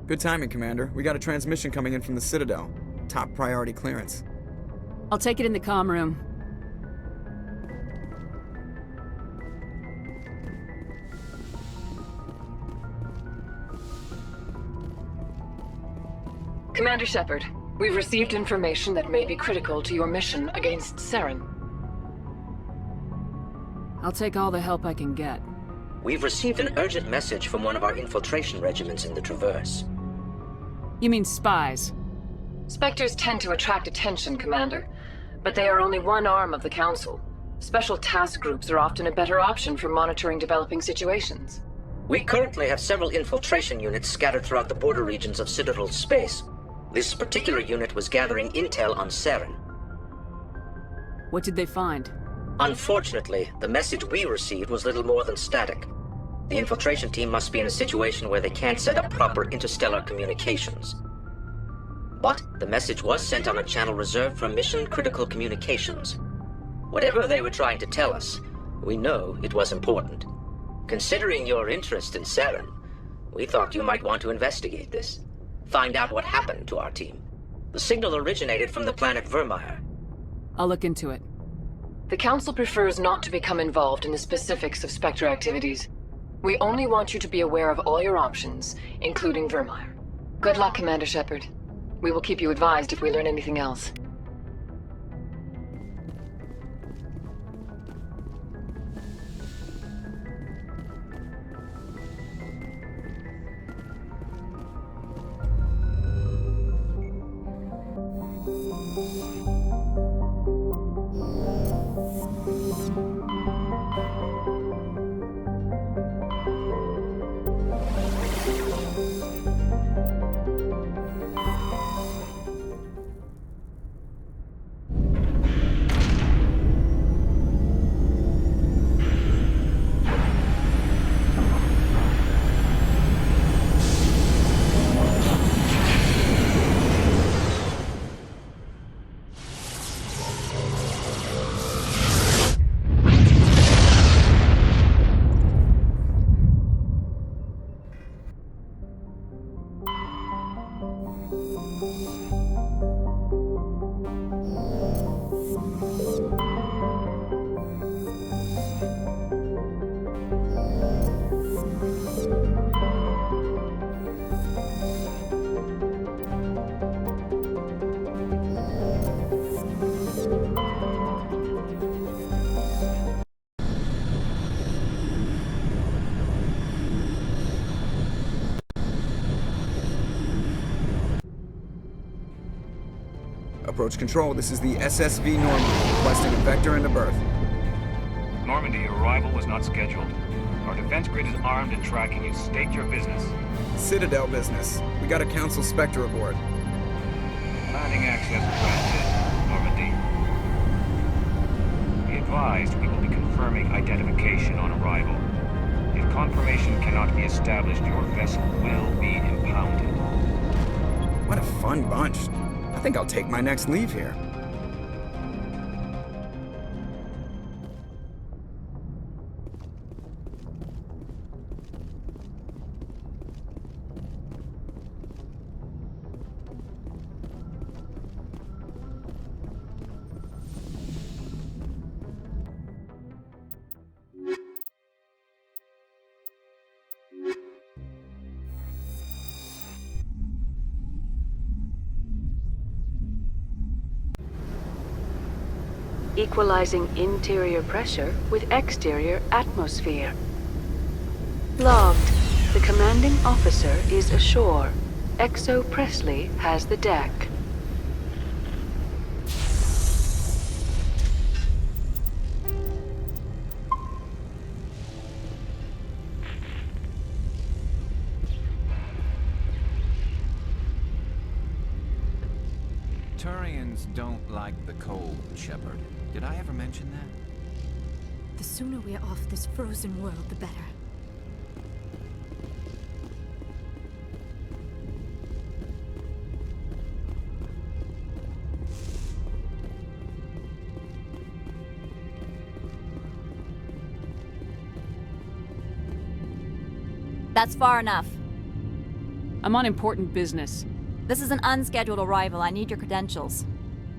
Good timing, Commander. We got a transmission coming in from the Citadel. Top priority clearance. I'll take it in the comm room. Commander Shepard, we've received information that may be critical to your mission against Saren. I'll take all the help I can get. We've received an urgent message from one of our infiltration regiments in the Traverse. You mean spies? Spectres tend to attract attention, Commander, but they are only one arm of the Council. Special task groups are often a better option for monitoring developing situations. We currently have several infiltration units scattered throughout the border regions of Citadel space. This particular unit was gathering intel on Saren. What did they find? Unfortunately, the message we received was little more than static. The infiltration team must be in a situation where they can't set up proper interstellar communications. But the message was sent on a channel reserved for mission-critical communications. Whatever they were trying to tell us, we know it was important. Considering your interest in Saren, we thought you might want to investigate this. Find out what happened to our team. The signal originated from the planet Vermeer. I'll look into it. The Council prefers not to become involved in the specifics of Spectre activities. We only want you to be aware of all your options, including Vermeer. Good luck, Commander Shepard. We will keep you advised if we learn anything else. Approach control, this is the SSV Normandy, requesting a vector and a berth. Normandy, your arrival was not scheduled. Our defense grid is armed and tracking you. State your business. Citadel business. We got a Council Spectre aboard. Landing access granted, Normandy. Be advised, we will be confirming identification on arrival. If confirmation cannot be established, your vessel will be impounded. What a fun bunch. I think I'll take my next leave here. Equalizing interior pressure with exterior atmosphere. Logged. The commanding officer is ashore. Exo Presley has the deck. Turians don't like the cold, Shepard. Did I ever mention that? The sooner we're off this frozen world, the better. That's far enough. I'm on important business. This is an unscheduled arrival. I need your credentials.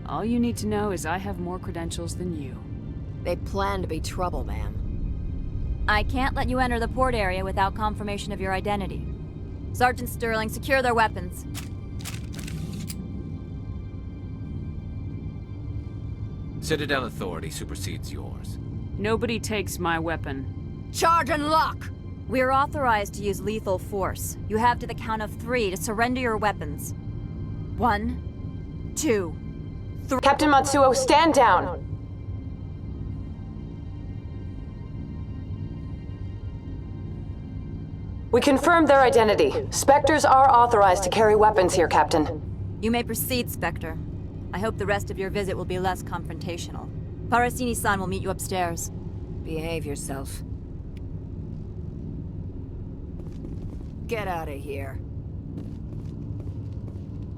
All you need to know is I have more credentials than you. They plan to be trouble, ma'am. I can't let you enter the port area without confirmation of your identity. Sergeant Sterling, secure their weapons. Citadel authority supersedes yours. Nobody takes my weapon. Charge and lock! We're authorized to use lethal force. You have to the count of 3 to surrender your weapons. 1, 2, 3. Captain Matsuo, stand down! We confirmed their identity. Spectres are authorized to carry weapons here, Captain. You may proceed, Spectre. I hope the rest of your visit will be less confrontational. Parasini-san will meet you upstairs. Behave yourself. Get out of here.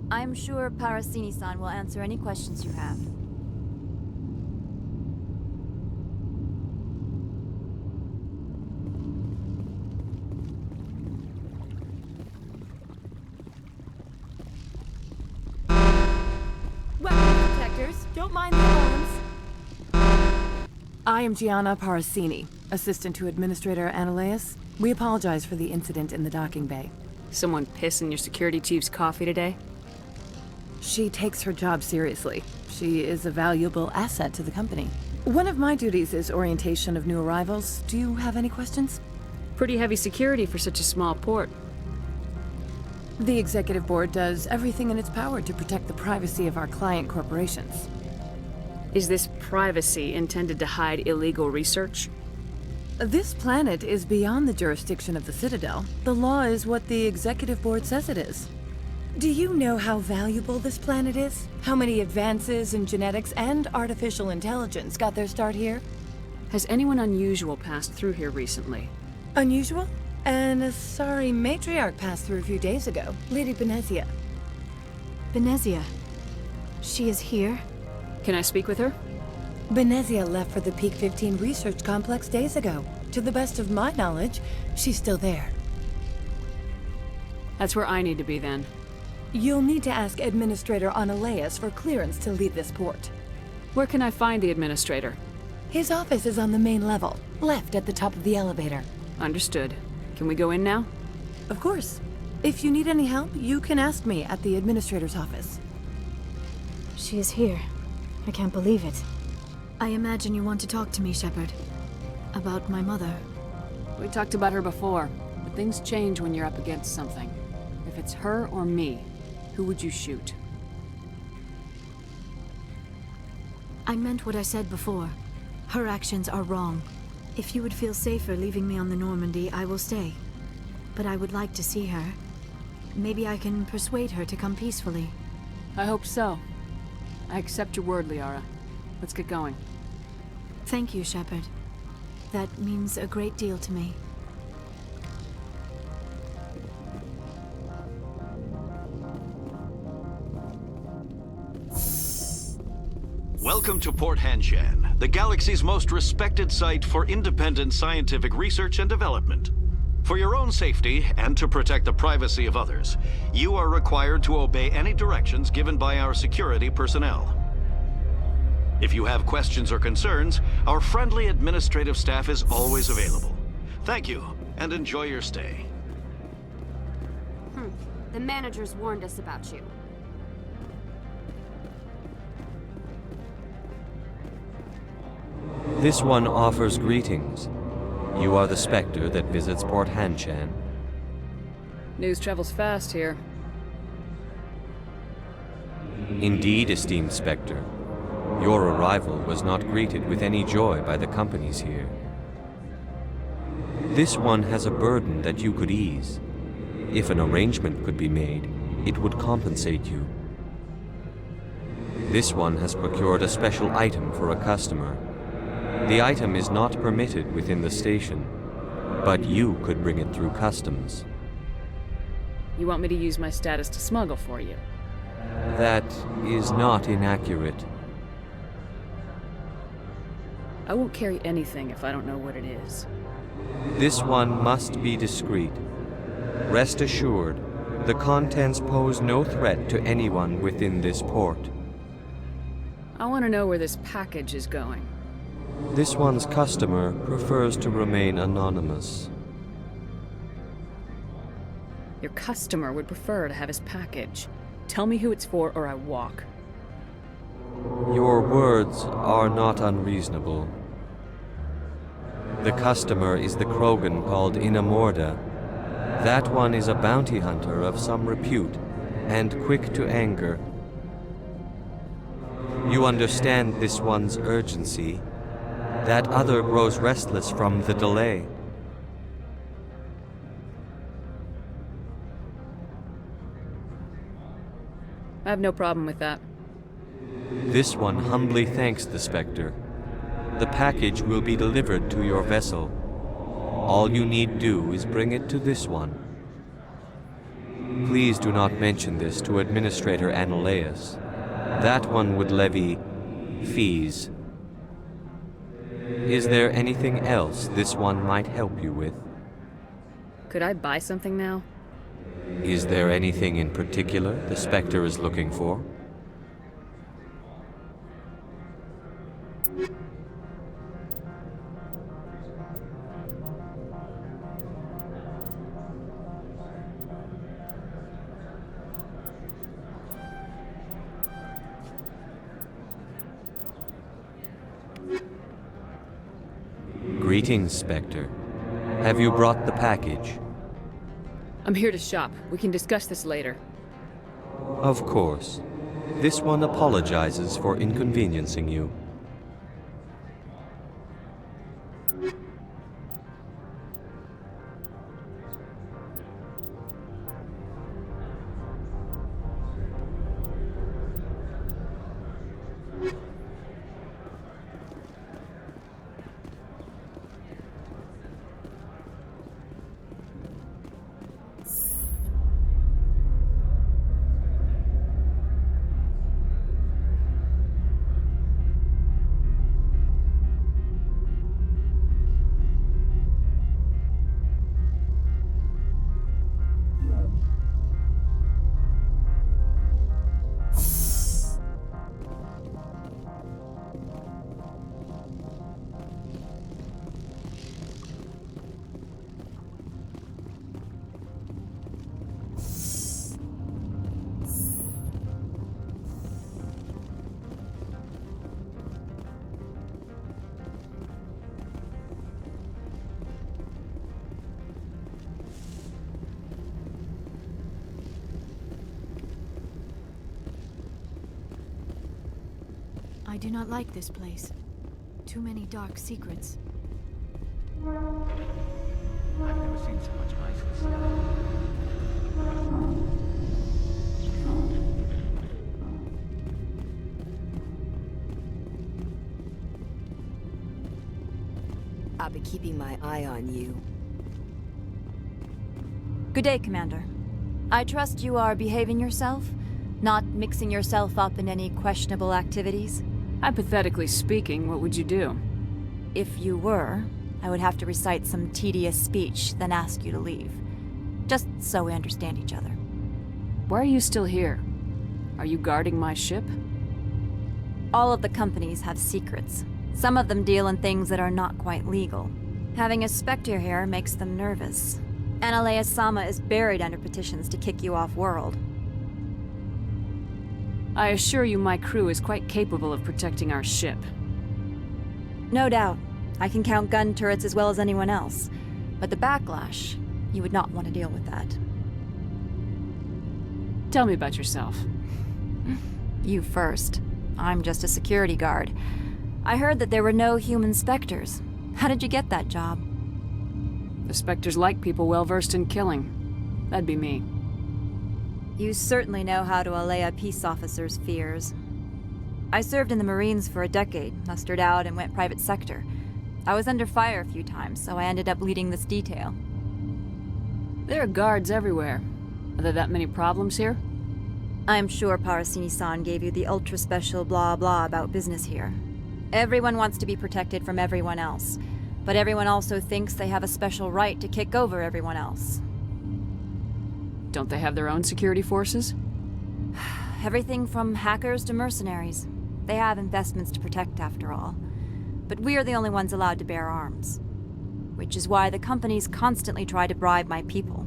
I'm sure Parasini-san will answer any questions you have. Weapon protectors, don't mind the alarms. I am Gianna Parasini, assistant to Administrator Ananias. We apologize for the incident in the docking bay. Someone piss in your security chief's coffee today? She takes her job seriously. She is a valuable asset to the company. One of my duties is orientation of new arrivals. Do you have any questions? Pretty heavy security for such a small port. The Executive Board does everything in its power to protect the privacy of our client corporations. Is this privacy intended to hide illegal research? This planet is beyond the jurisdiction of the Citadel. The law is what the Executive Board says it is. Do you know how valuable this planet is? How many advances in genetics and artificial intelligence got their start here? Has anyone unusual passed through here recently? Unusual? And a sorry matriarch passed through a few days ago, Lady Benezia. Benezia. She is here? Can I speak with her? Benezia left for the Peak 15 research complex days ago. To the best of my knowledge, she's still there. That's where I need to be then. You'll need to ask Administrator Ananias for clearance to leave this port. Where can I find the administrator? His office is on the main level, left at the top of the elevator. Understood. Can we go in now? Of course. If you need any help, you can ask me at the administrator's office. She is here. I can't believe it. I imagine you want to talk to me, Shepard. About my mother. We talked about her before, but things change when you're up against something. If it's her or me, who would you shoot? I meant what I said before. Her actions are wrong. If you would feel safer leaving me on the Normandy, I will stay. But I would like to see her. Maybe I can persuade her to come peacefully. I hope so. I accept your word, Liara. Let's get going. Thank you, Shepard. That means a great deal to me. Welcome to Port Hanshan, the galaxy's most respected site for independent scientific research and development. For your own safety and to protect the privacy of others, you are required to obey any directions given by our security personnel. If you have questions or concerns, our friendly administrative staff is always available. Thank you, and enjoy your stay. The managers warned us about you. This one offers greetings. You are the Spectre that visits Port Hanshan. News travels fast here. Indeed, esteemed Spectre. Your arrival was not greeted with any joy by the companies here. This one has a burden that you could ease. If an arrangement could be made, it would compensate you. This one has procured a special item for a customer. The item is not permitted within the station, but you could bring it through customs. You want me to use my status to smuggle for you? That is not inaccurate. I won't carry anything if I don't know what it is. This one must be discreet. Rest assured, The contents pose no threat to anyone within this port. I want to know where this package is going. This one's customer prefers to remain anonymous. Your customer would prefer to have his package. Tell me who it's for or I walk. Your words are not unreasonable. The customer is the Krogan called Inamorda. That one is a bounty hunter of some repute, and quick to anger. You understand this one's urgency. That other grows restless from the delay. I have no problem with that. This one humbly thanks the Spectre. The package will be delivered to your vessel. All you need do is bring it to this one. Please do not mention this to Administrator Annaleus. That one would levy fees. Is there anything else this one might help you with? Could I buy something now? Is there anything in particular the Spectre is looking for? Greetings, Spectre. Have you brought the package? I'm here to shop. We can discuss this later. Of course. This one apologizes for inconveniencing you. I do not like this place. Too many dark secrets. I've never seen so much ice and snow. I'll be keeping my eye on you. Good day, Commander. I trust you are behaving yourself? Not mixing yourself up in any questionable activities? Hypothetically speaking, what would you do? If you were, I would have to recite some tedious speech, then ask you to leave. Just so we understand each other. Why are you still here? Are you guarding my ship? All of the companies have secrets. Some of them deal in things that are not quite legal. Having a Spectre here makes them nervous. Annaleus-sama is buried under petitions to kick you off-world. I assure you my crew is quite capable of protecting our ship. No doubt. I can count gun turrets as well as anyone else. But the backlash, you would not want to deal with that. Tell me about yourself. You first. I'm just a security guard. I heard that there were no human Spectres. How did you get that job? The Spectres like people well-versed in killing. That'd be me. You certainly know how to allay a peace officer's fears. I served in the Marines for a decade, mustered out and went private sector. I was under fire a few times, so I ended up leading this detail. There are guards everywhere. Are there that many problems here? I am sure Parasini-san gave you the ultra-special blah-blah about business here. Everyone wants to be protected from everyone else, but everyone also thinks they have a special right to kick over everyone else. Don't they have their own security forces? Everything from hackers to mercenaries. They have investments to protect, after all. But we are the only ones allowed to bear arms. Which is why the companies constantly try to bribe my people.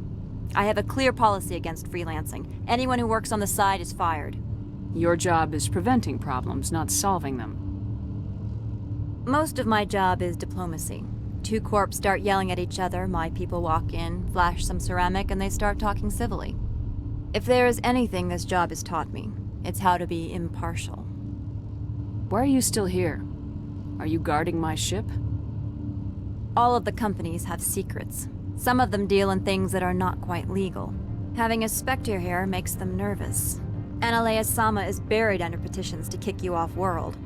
I have a clear policy against freelancing. Anyone who works on the side is fired. Your job is preventing problems, not solving them. Most of my job is diplomacy. Two corps start yelling at each other, my people walk in, flash some ceramic, and they start talking civilly. If there is anything this job has taught me, it's how to be impartial. Why are you still here? Are you guarding my ship? All of the companies have secrets. Some of them deal in things that are not quite legal. Having a Spectre here makes them nervous. e11 is buried under petitions to kick you off world.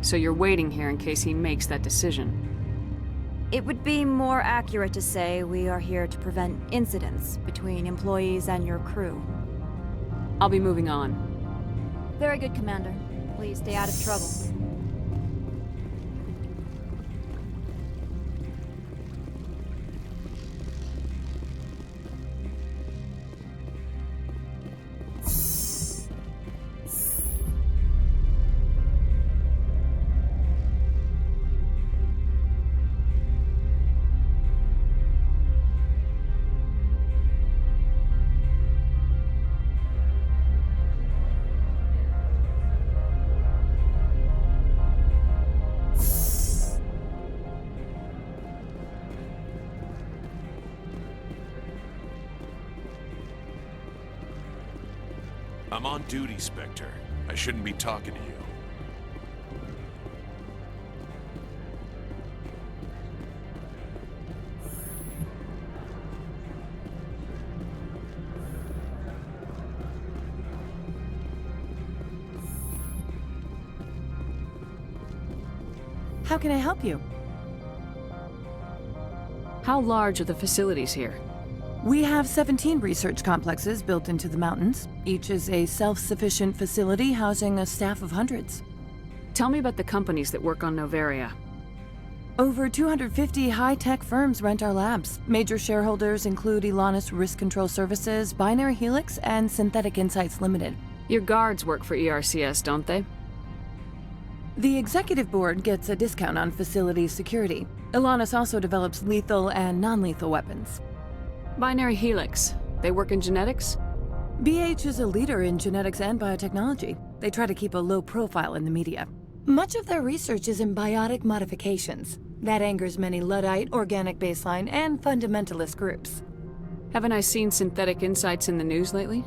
So you're waiting here in case he makes that decision? It would be more accurate to say we are here to prevent incidents between employees and your crew. I'll be moving on. Very good, Commander. Please stay out of trouble. I'm on duty, Spectre. I shouldn't be talking to you. How can I help you? How large are the facilities here? We have 17 research complexes built into the mountains. Each is a self-sufficient facility housing a staff of hundreds. Tell me about the companies that work on Noveria. Over 250 high-tech firms rent our labs. Major shareholders include e11 Risk Control Services, Binary Helix, and Synthetic Insights Limited. Your guards work for ERCS, don't they? The executive board gets a discount on facility security. e11 also develops lethal and non-lethal weapons. Binary Helix. They work in genetics? BH is a leader in genetics and biotechnology. They try to keep a low profile in the media. Much of their research is in biotic modifications. That angers many Luddite, organic baseline, and fundamentalist groups. Haven't I seen Synthetic Insights in the news lately?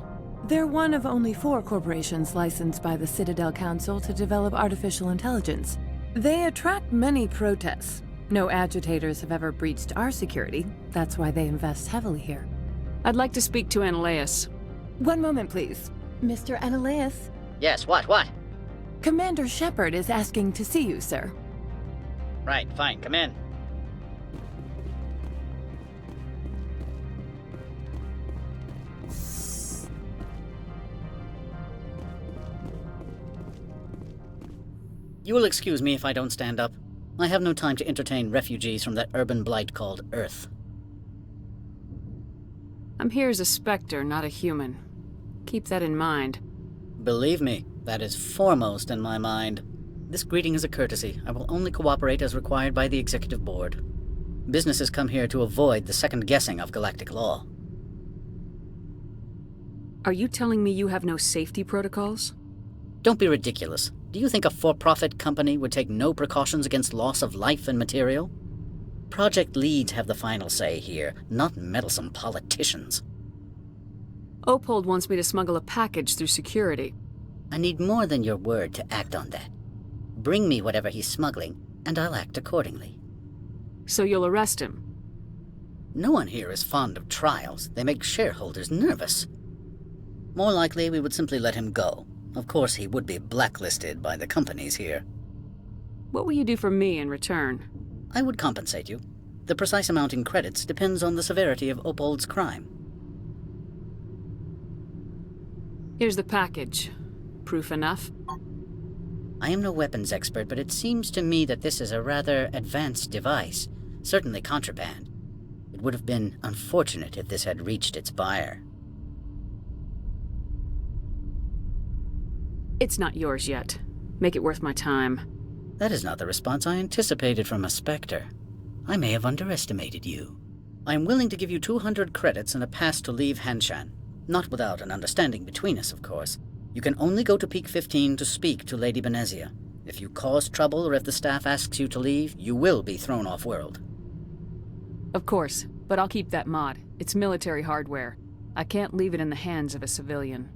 They're one of only 4 corporations licensed by the Citadel Council to develop artificial intelligence. They attract many protests. No agitators have ever breached our security. That's why they invest heavily here. I'd like to speak to Analeas. One moment, please. Mr. Analeas? Yes, what? Commander Shepard is asking to see you, sir. Right, fine, come in. You will excuse me if I don't stand up. I have no time to entertain refugees from that urban blight called Earth. I'm here as a Spectre, not a human. Keep that in mind. Believe me, that is foremost in my mind. This greeting is a courtesy. I will only cooperate as required by the Executive Board. Businesses come here to avoid the second guessing of galactic law. Are you telling me you have no safety protocols? Don't be ridiculous. Do you think a for-profit company would take no precautions against loss of life and material? Project leads have the final say here, not meddlesome politicians. Opold wants me to smuggle a package through security. I need more than your word to act on that. Bring me whatever he's smuggling, and I'll act accordingly. So you'll arrest him? No one here is fond of trials. They make shareholders nervous. More likely, we would simply let him go. Of course, he would be blacklisted by the companies here. What will you do for me in return? I would compensate you. The precise amount in credits depends on the severity of Opold's crime. Here's the package. Proof enough? I am no weapons expert, but it seems to me that this is a rather advanced device. Certainly contraband. It would have been unfortunate if this had reached its buyer. It's not yours yet. Make it worth my time. That is not the response I anticipated from a Spectre. I may have underestimated you. I am willing to give you 200 credits and a pass to leave Hanshan. Not without an understanding between us, of course. You can only go to Peak 15 to speak to Lady Benezia. If you cause trouble or if the staff asks you to leave, you will be thrown off-world. Of course, but I'll keep that mod. It's military hardware. I can't leave it in the hands of a civilian.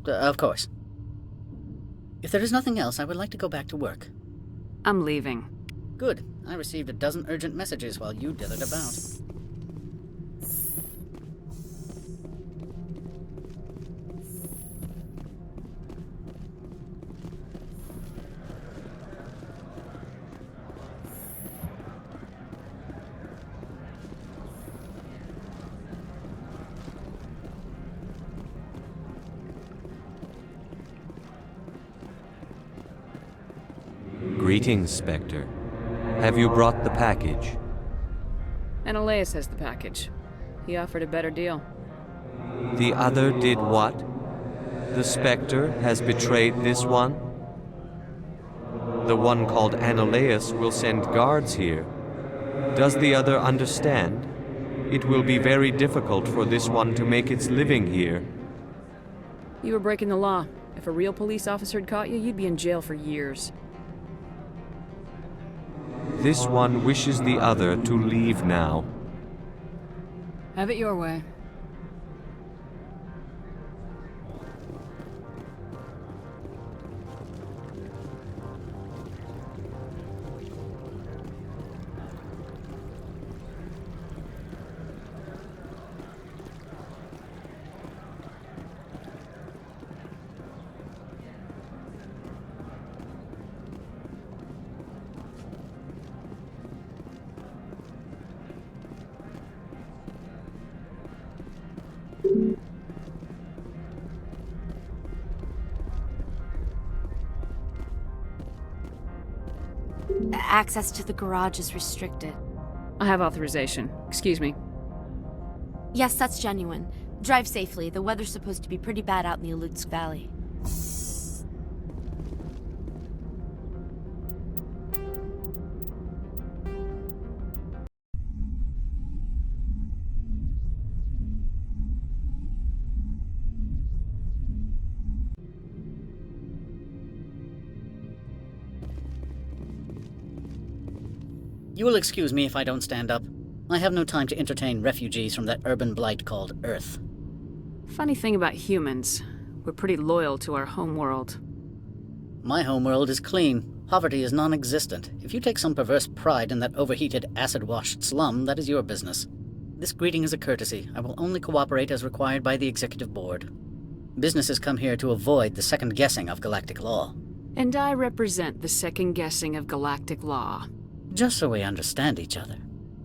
Of course. If there is nothing else, I would like to go back to work. I'm leaving. Good. I received a dozen urgent messages while you dithered about. Greetings, Spectre. Have you brought the package? Analeas has the package. He offered a better deal. The other did what? The Spectre has betrayed this one? The one called Analeas will send guards here. Does the other understand? It will be very difficult for this one to make its living here. You were breaking the law. If a real police officer had caught you, you'd be in jail for years. This one wishes the other to leave now. Have it your way. Access to the garage is restricted. I have authorization. Excuse me. Yes, that's genuine. Drive safely. The weather's supposed to be pretty bad out in the Alutsk Valley. You will excuse me if I don't stand up. I have no time to entertain refugees from that urban blight called Earth. Funny thing about humans, we're pretty loyal to our homeworld. My homeworld is clean. Poverty is non-existent. If you take some perverse pride in that overheated, acid-washed slum, that is your business. This greeting is a courtesy. I will only cooperate as required by the Executive Board. Businesses come here to avoid the second-guessing of galactic law. And I represent the second-guessing of galactic law. Just so we understand each other.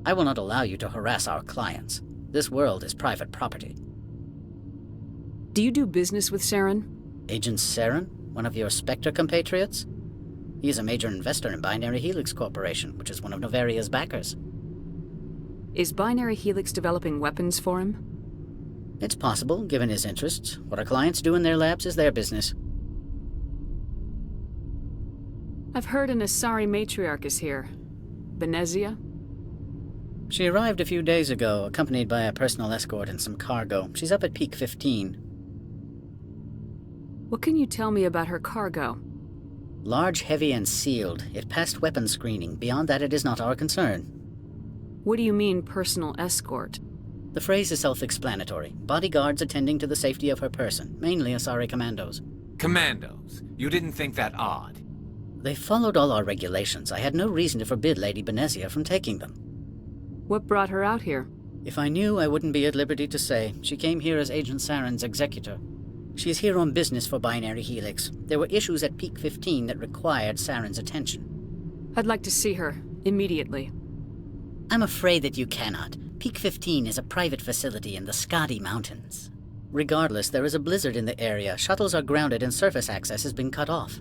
I will not allow you to harass our clients. This world is private property. Do you do business with Saren? Agent Saren? One of your Spectre compatriots? He is a major investor in Binary Helix Corporation, which is one of Noveria's backers. Is Binary Helix developing weapons for him? It's possible, given his interests. What our clients do in their labs is their business. I've heard an Asari matriarch is here. Benezia? She arrived a few days ago, accompanied by a personal escort and some cargo. She's up at Peak 15. What can you tell me about her cargo? Large, heavy, and sealed. It passed weapons screening. Beyond that, it is not our concern. What do you mean, personal escort? The phrase is self-explanatory. Bodyguards attending to the safety of her person, mainly Asari commandos. Commandos? You didn't think that odd? They followed all our regulations. I had no reason to forbid Lady Benezia from taking them. What brought her out here? If I knew, I wouldn't be at liberty to say. She came here as Agent Saren's executor. She is here on business for Binary Helix. There were issues at Peak 15 that required Saren's attention. I'd like to see her, immediately. I'm afraid that you cannot. Peak 15 is a private facility in the Skadi Mountains. Regardless, there is a blizzard in the area. Shuttles are grounded and surface access has been cut off.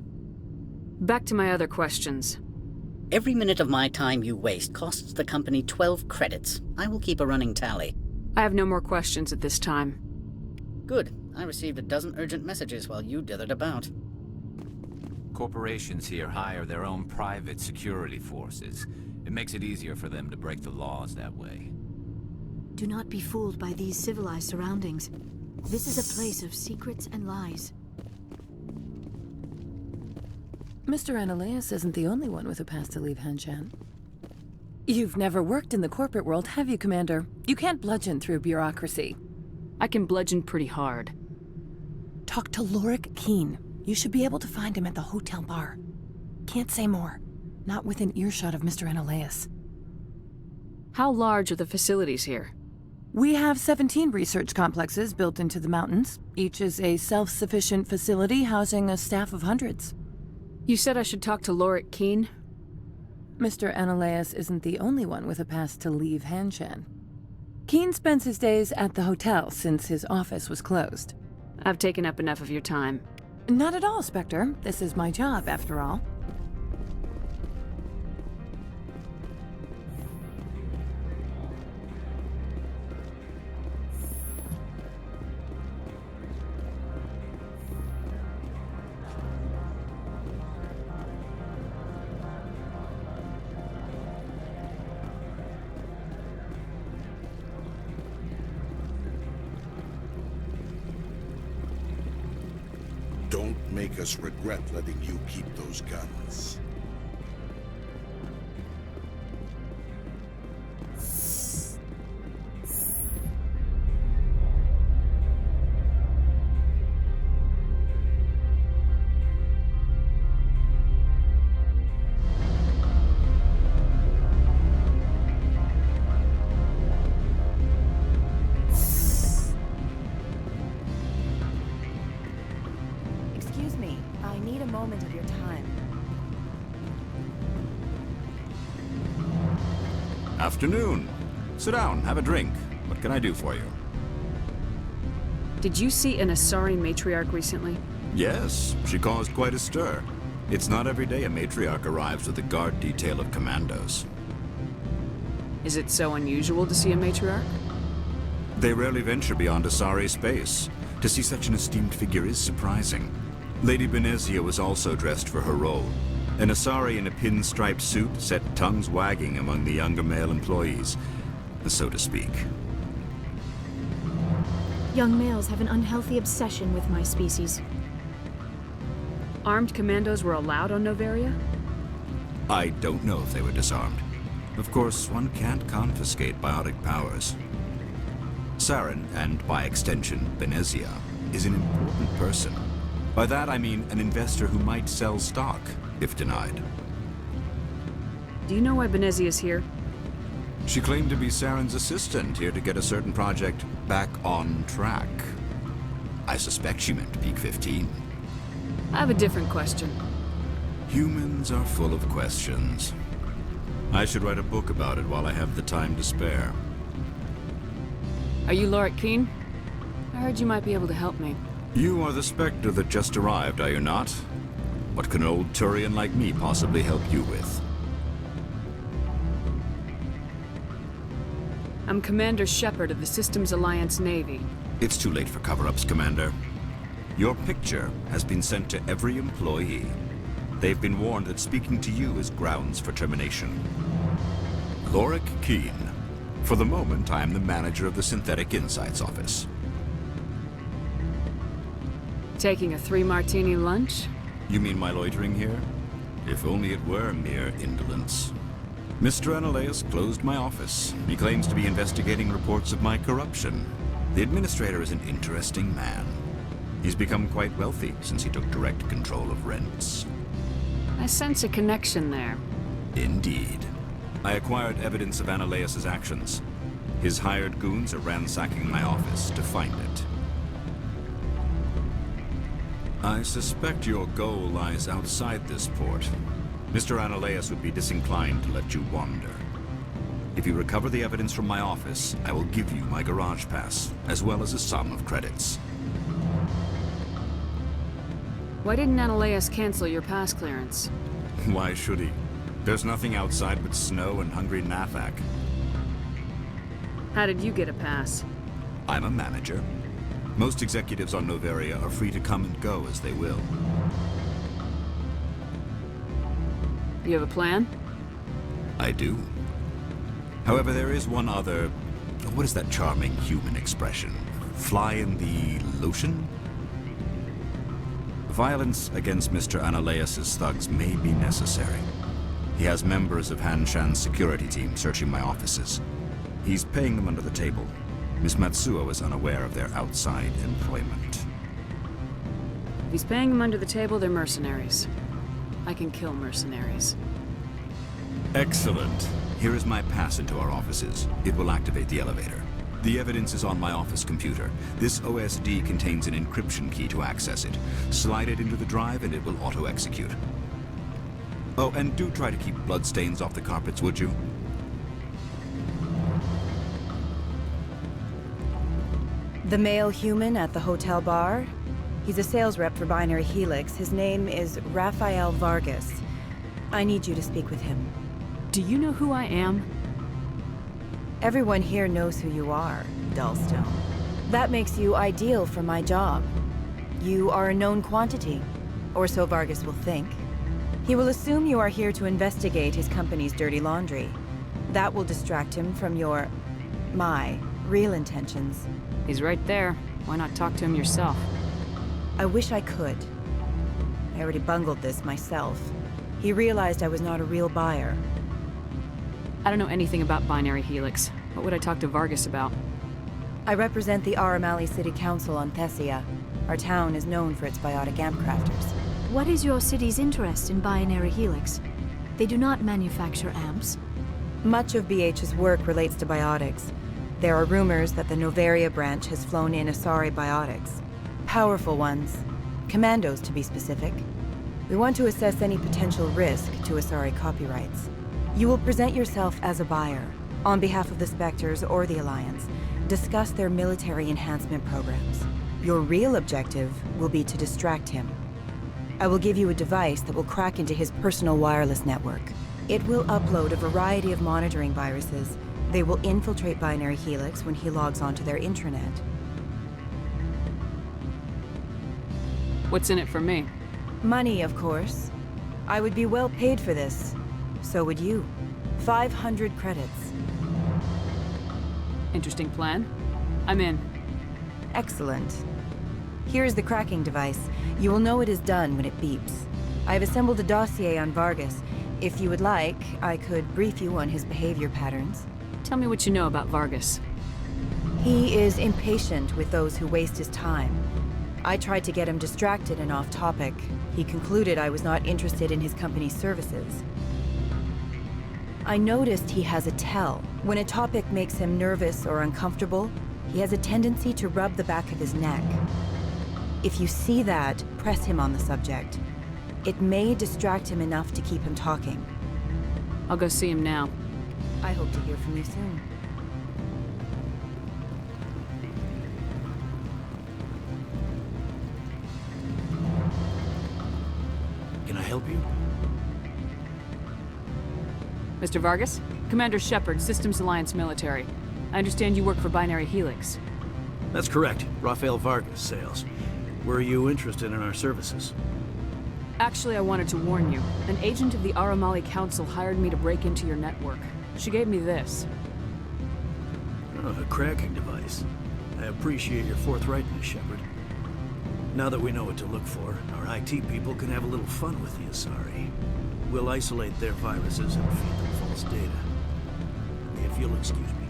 Back to my other questions. Every minute of my time you waste costs the company 12 credits. I will keep a running tally. I have no more questions at this time. Good. I received a dozen urgent messages while you dithered about. Corporations here hire their own private security forces. It makes it easier for them to break the laws that way. Do not be fooled by these civilized surroundings. This is a place of secrets and lies. Mr. Ananias isn't the only one with a past to leave Hanshan. You've never worked in the corporate world, have you, Commander? You can't bludgeon through bureaucracy. I can bludgeon pretty hard. Talk to Lorik Keene. You should be able to find him at the hotel bar. Can't say more. Not within earshot of Mr. Ananias. How large are the facilities here? We have 17 research complexes built into the mountains. Each is a self-sufficient facility housing a staff of hundreds. You said I should talk to Lorik Keene? Mr. Ananias isn't the only one with a past to leave Hanshan. Keene spends his days at the hotel since his office was closed. I've taken up enough of your time. Not at all, Spectre. This is my job, after all. Don't make us regret letting you keep those guns. Afternoon. Sit down, have a drink. What can I do for you? Did you see an Asari matriarch recently? Yes, she caused quite a stir. It's not every day a matriarch arrives with a guard detail of commandos. Is it so unusual to see a matriarch? They rarely venture beyond Asari space. To see such an esteemed figure is surprising. Lady Benezia was also dressed for her role. An Asari in a pinstriped suit set tongues wagging among the younger male employees, so to speak. Young males have an unhealthy obsession with my species. Armed commandos were allowed on Noveria? I don't know if they were disarmed. Of course, one can't confiscate biotic powers. Saren, and by extension, Benezia, is an important person. By that I mean an investor who might sell stock, if denied. Do you know why Benezia is here? She claimed to be Saren's assistant, here to get a certain project back on track. I suspect she meant Peak 15. I have a different question. Humans are full of questions. I should write a book about it while I have the time to spare. Are you Lorik Keene? I heard you might be able to help me. You are the Spectre that just arrived, are you not? What can an old Turian like me possibly help you with? I'm Commander Shepard of the Systems Alliance Navy. It's too late for cover-ups, Commander. Your picture has been sent to every employee. They've been warned that speaking to you is grounds for termination. Lorik Keene. For the moment, I am the manager of the Synthetic Insights Office. Taking a 3-martini lunch? You mean my loitering here? If only it were mere indolence. Mr. Ananias closed my office. He claims to be investigating reports of my corruption. The administrator is an interesting man. He's become quite wealthy since he took direct control of rents. I sense a connection there. Indeed. I acquired evidence of Ananias's actions. His hired goons are ransacking my office to find it. I suspect your goal lies outside this port. Mr. Ananias would be disinclined to let you wander. If you recover the evidence from my office, I will give you my garage pass, as well as a sum of credits. Why didn't Ananias cancel your pass clearance? Why should he? There's nothing outside but snow and hungry Nafak. How did you get a pass? I'm a manager. Most executives on Noveria are free to come and go as they will. You have a plan? I do. However, there is one other... What is that charming human expression? Fly in the lotion? Violence against Mr. Analeas' thugs may be necessary. He has members of Han Shan's security team searching my offices. He's paying them under the table. Miss Matsuo is unaware of their outside employment. If he's paying them under the table, they're mercenaries. I can kill mercenaries. Excellent. Here is my pass into our offices. It will activate the elevator. The evidence is on my office computer. This OSD contains an encryption key to access it. Slide it into the drive and it will auto-execute. Oh, and do try to keep bloodstains off the carpets, would you? The male human at the hotel bar? He's a sales rep for Binary Helix. His name is Rafael Vargas. I need you to speak with him. Do you know who I am? Everyone here knows who you are, Dullstone. That makes you ideal for my job. You are a known quantity, or so Vargas will think. He will assume you are here to investigate his company's dirty laundry. That will distract him from my real intentions. He's right there. Why not talk to him yourself? I wish I could. I already bungled this myself. He realized I was not a real buyer. I don't know anything about Binary Helix. What would I talk to Vargas about? I represent the Aramali City Council on Thessia. Our town is known for its biotic amp crafters. What is your city's interest in Binary Helix? They do not manufacture amps. Much of BH's work relates to biotics. There are rumors that the Noveria branch has flown in Asari biotics. Powerful ones. Commandos, to be specific. We want to assess any potential risk to Asari copyrights. You will present yourself as a buyer, on behalf of the Spectres or the Alliance. Discuss their military enhancement programs. Your real objective will be to distract him. I will give you a device that will crack into his personal wireless network. It will upload a variety of monitoring viruses. They will infiltrate Binary Helix when he logs onto their intranet. What's in it for me? Money, of course. I would be well paid for this. So would you. 500 credits. Interesting plan. I'm in. Excellent. Here's the cracking device. You will know it is done when it beeps. I have assembled a dossier on Vargas. If you would like, I could brief you on his behavior patterns. Tell me what you know about Vargas. He is impatient with those who waste his time. I tried to get him distracted and off topic. He concluded I was not interested in his company's services. I noticed he has a tell. When a topic makes him nervous or uncomfortable, he has a tendency to rub the back of his neck. If you see that, press him on the subject. It may distract him enough to keep him talking. I'll go see him now. I hope to hear from you soon. Can I help you? Mr. Vargas? Commander Shepard, Systems Alliance Military. I understand you work for Binary Helix. That's correct. Rafael Vargas, sales. Were you interested in our services? Actually, I wanted to warn you. An agent of the Aramali Council hired me to break into your network. She gave me this. Oh, a cracking device. I appreciate your forthrightness, Shepard. Now that we know what to look for, our IT people can have a little fun with the Asari. We'll isolate their viruses and feed them false data. If you'll excuse me.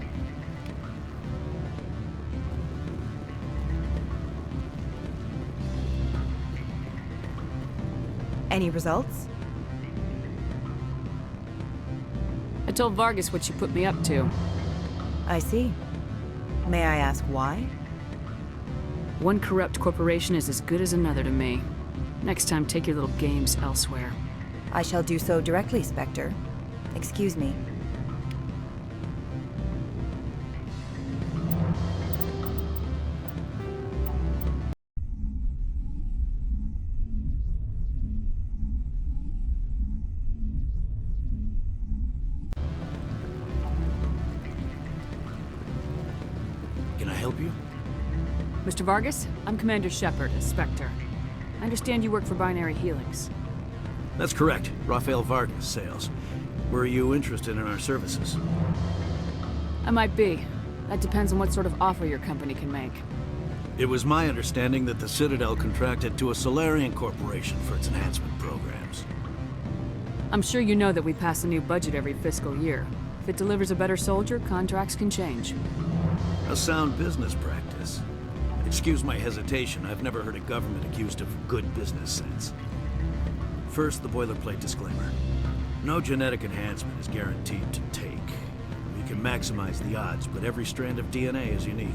Any results? I told Vargas what you put me up to. I see. May I ask why? One corrupt corporation is as good as another to me. Next time, take your little games elsewhere. I shall do so directly, Spectre. Excuse me. Mr. Vargas, I'm Commander Shepard, a Spectre. I understand you work for Binary Helix. That's correct. Rafael Vargas, sales. Were you interested in our services? I might be. That depends on what sort of offer your company can make. It was my understanding that the Citadel contracted to a Solarian corporation for its enhancement programs. I'm sure you know that we pass a new budget every fiscal year. If it delivers a better soldier, contracts can change. A sound business practice. Excuse my hesitation, I've never heard a government accused of good business sense. First, the boilerplate disclaimer. No genetic enhancement is guaranteed to take. We can maximize the odds, but every strand of DNA is unique.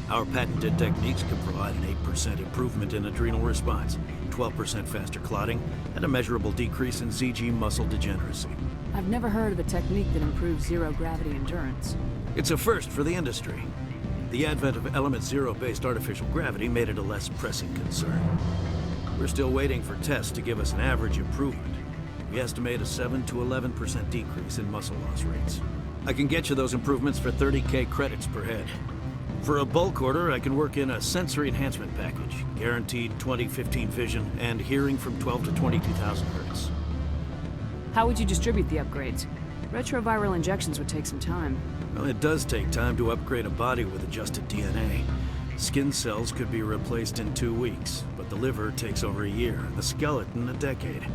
Our patented techniques can provide an 8% improvement in adrenal response, 12% faster clotting, and a measurable decrease in ZG muscle degeneracy. I've never heard of a technique that improves zero-gravity endurance. It's a first for the industry. The advent of element zero-based artificial gravity made it a less pressing concern. We're still waiting for tests to give us an average improvement. We estimate a 7 to 11% decrease in muscle loss rates. I can get you those improvements for 30K credits per head. For a bulk order, I can work in a sensory enhancement package, guaranteed 20/15 vision, and hearing from 12 to 22,000 hertz. How would you distribute the upgrades? Retroviral injections would take some time. Well, it does take time to upgrade a body with adjusted DNA. Skin cells could be replaced in 2 weeks, but the liver takes over a year, and the skeleton a decade.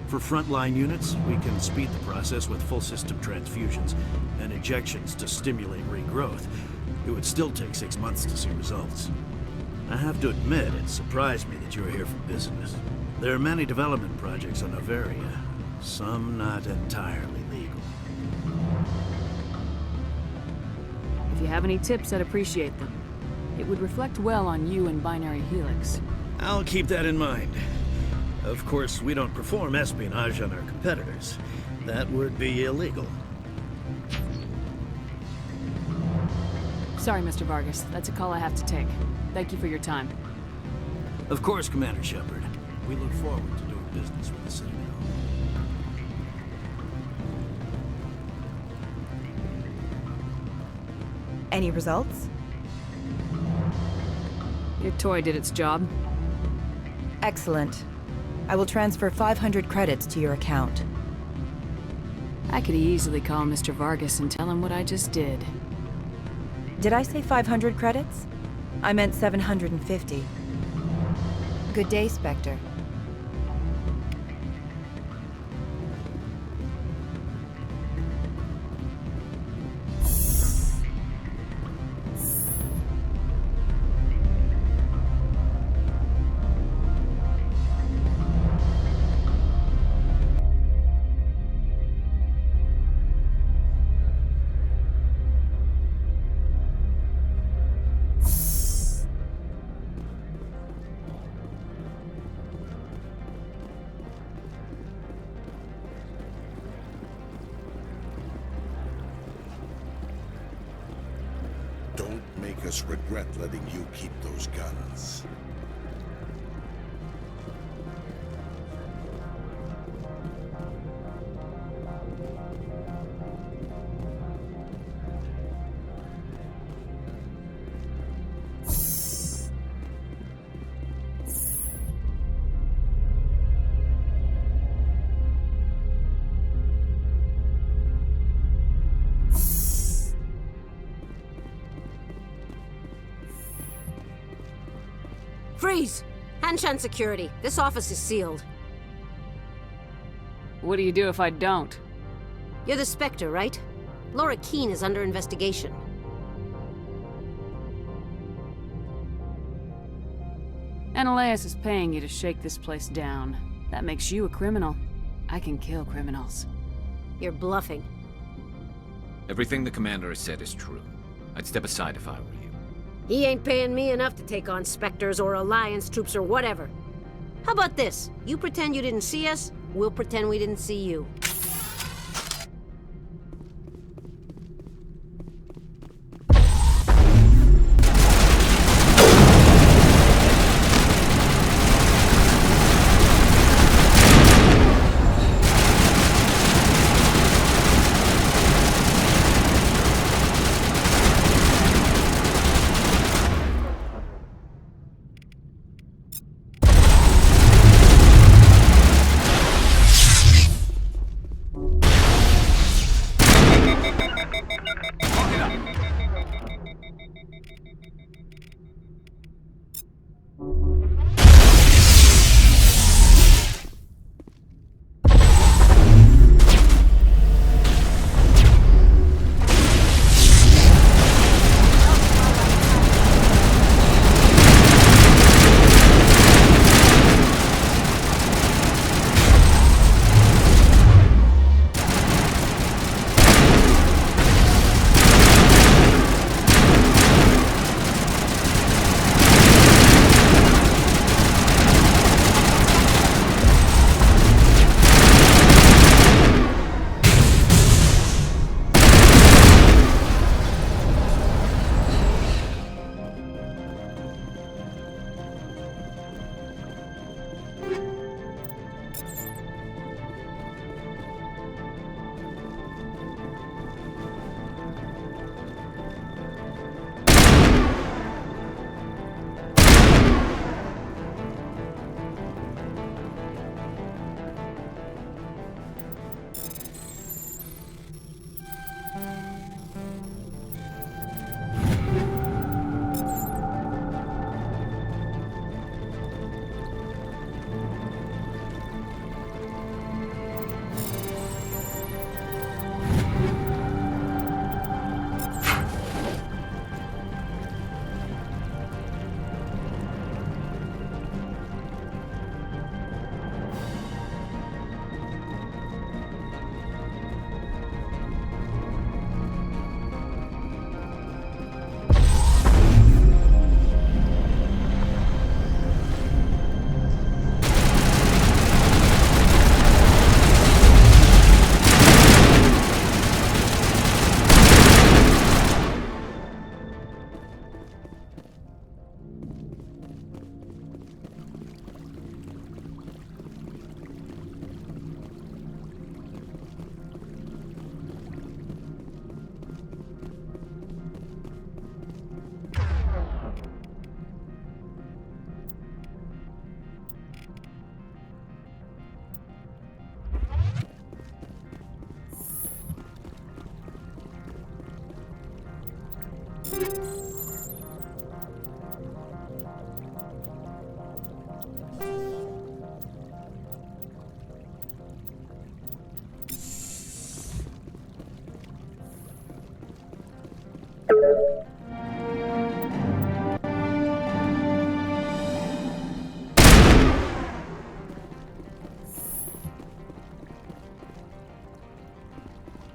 For frontline units, we can speed the process with full system transfusions and injections to stimulate regrowth. It would still take 6 months to see results. I have to admit, it surprised me that you were here for business. There are many development projects on Noveria, some not entirely legal. If you have any tips, I'd appreciate them. It would reflect well on you and Binary Helix. I'll keep that in mind. Of course, we don't perform espionage on our competitors. That would be illegal. Sorry, Mr. Vargas. That's a call I have to take. Thank you for your time. Of course, Commander Shepard. We look forward to doing business with the Citadel. Any results? Your toy did its job. Excellent. I will transfer 500 credits to your account. I could easily call Mr. Vargas and tell him what I just did. Did I say 500 credits? I meant 750. Good day, Spectre. Don't make us regret letting you keep those guns. Freeze! Hanshan security. This office is sealed. What do you do if I don't? You're the Spectre, right? Laura Keene is under investigation. Ananias is paying you to shake this place down. That makes you a criminal. I can kill criminals. You're bluffing. Everything the commander has said is true. I'd step aside if I were you. He ain't paying me enough to take on Spectres or Alliance troops or whatever. How about this? You pretend you didn't see us, we'll pretend we didn't see you.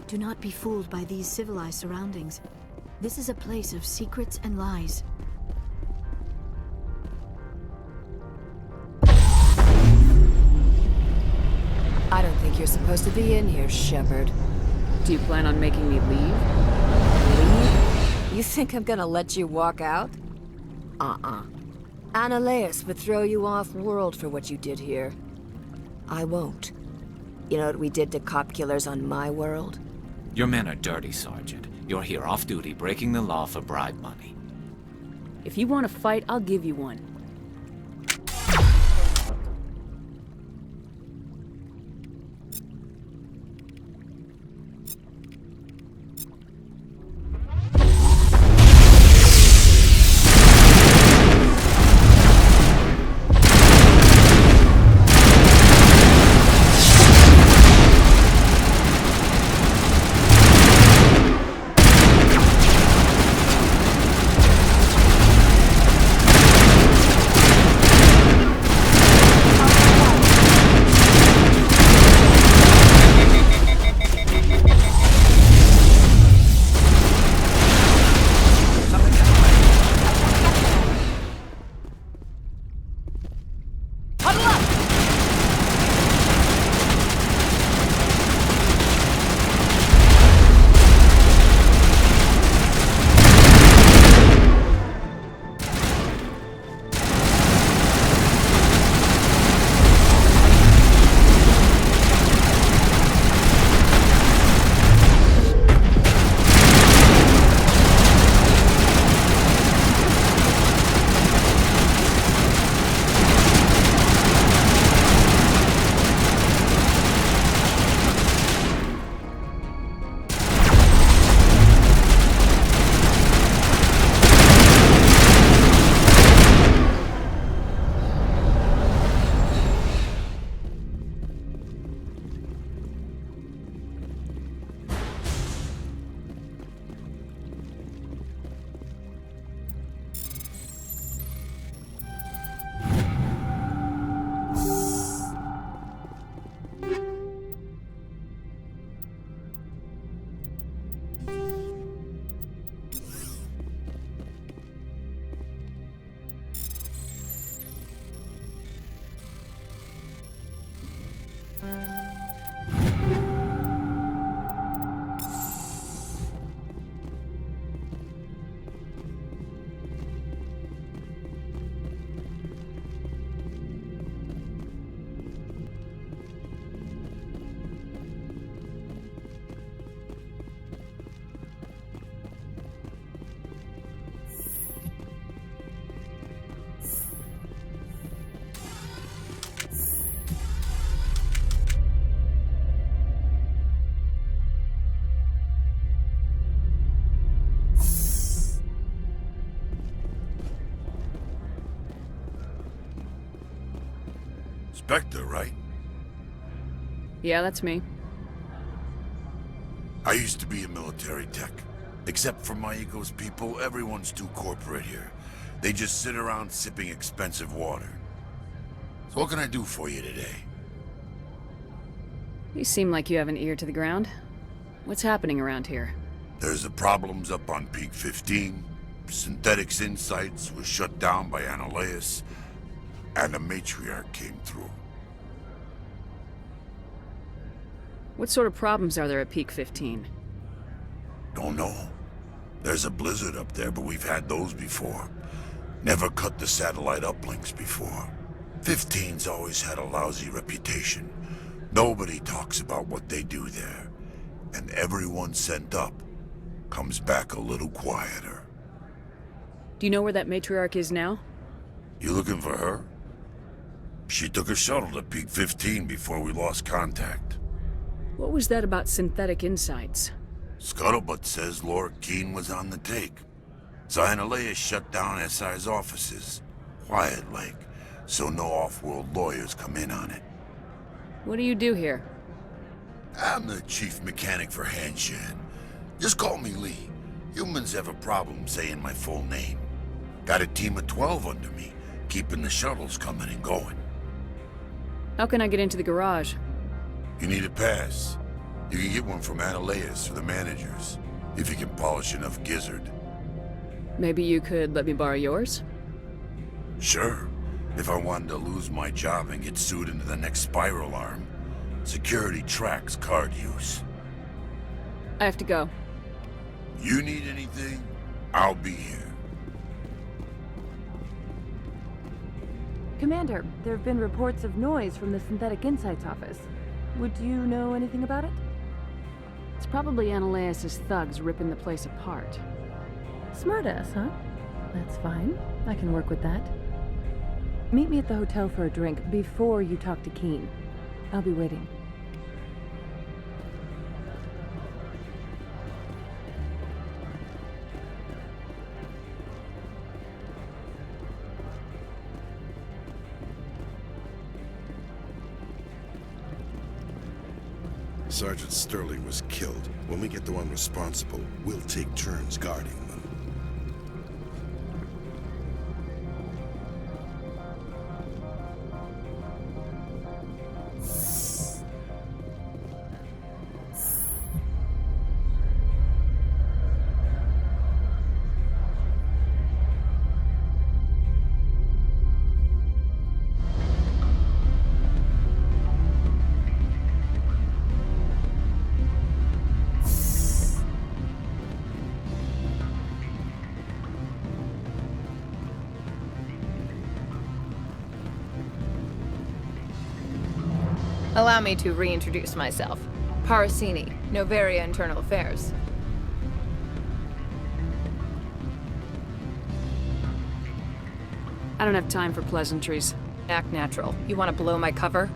Do not be fooled by these civilized surroundings. This is a place of secrets and lies. I don't think you're supposed to be in here, Shepard. Do you plan on making me leave? Leave? You think I'm gonna let you walk out? Annaleus would throw you off-world for what you did here. I won't. You know what we did to cop killers on my world? Your men are dirty, Sergeant. You're here off-duty, breaking the law for bribe money. If you want to fight, I'll give you one. Spectre, right? Yeah, that's me. I used to be a military tech. Except for my ego's people, everyone's too corporate here. They just sit around sipping expensive water. So what can I do for you today? You seem like you have an ear to the ground. What's happening around here? There's the problems up on Peak 15. Synthetics Insights was shut down by Analeas. And a matriarch came through. What sort of problems are there at Peak 15? Don't know. There's a blizzard up there, but we've had those before. Never cut the satellite uplinks before. 15's always had a lousy reputation. Nobody talks about what they do there. And everyone sent up comes back a little quieter. Do you know where that matriarch is now? You looking for her? She took a shuttle to Peak 15 before we lost contact. What was that about Synthetic Insights? Scuttlebutt says Laura Keene was on the take. So Analeas shut down SI's offices. Quiet like, so no off-world lawyers come in on it. What do you do here? I'm the chief mechanic for Hanshan. Just call me Lee. Humans have a problem saying my full name. Got a team of 12 under me, keeping the shuttles coming and going. How can I get into the garage? You need a pass. You can get one from Analeas or the managers, if you can polish enough gizzard. Maybe you could let me borrow yours? Sure. If I wanted to lose my job and get sued into the next spiral arm. Security tracks card use. I have to go. You need anything, I'll be here. Commander, there have been reports of noise from the Synthetic Insights office. Would you know anything about it? It's probably Analeas' thugs ripping the place apart. Smartass, huh? That's fine. I can work with that. Meet me at the hotel for a drink before you talk to Keene. I'll be waiting. Sergeant Sterling was killed. When we get the one responsible, we'll take turns guarding them. Allow me to reintroduce myself. Parasini, Noveria Internal Affairs. I don't have time for pleasantries. Act natural. You want to blow my cover?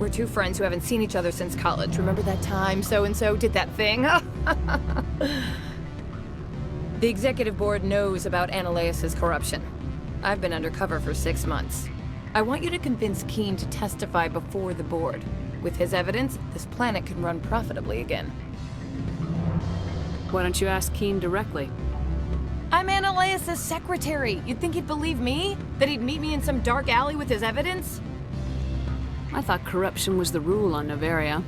We're two friends who haven't seen each other since college. Remember that time so-and-so did that thing? The executive board knows about Analeas' corruption. I've been undercover for 6 months. I want you to convince Keene to testify before the board. With his evidence, this planet can run profitably again. Why don't you ask Keene directly? I'm Analeas' secretary. You'd think he'd believe me? That he'd meet me in some dark alley with his evidence? I thought corruption was the rule on Noveria.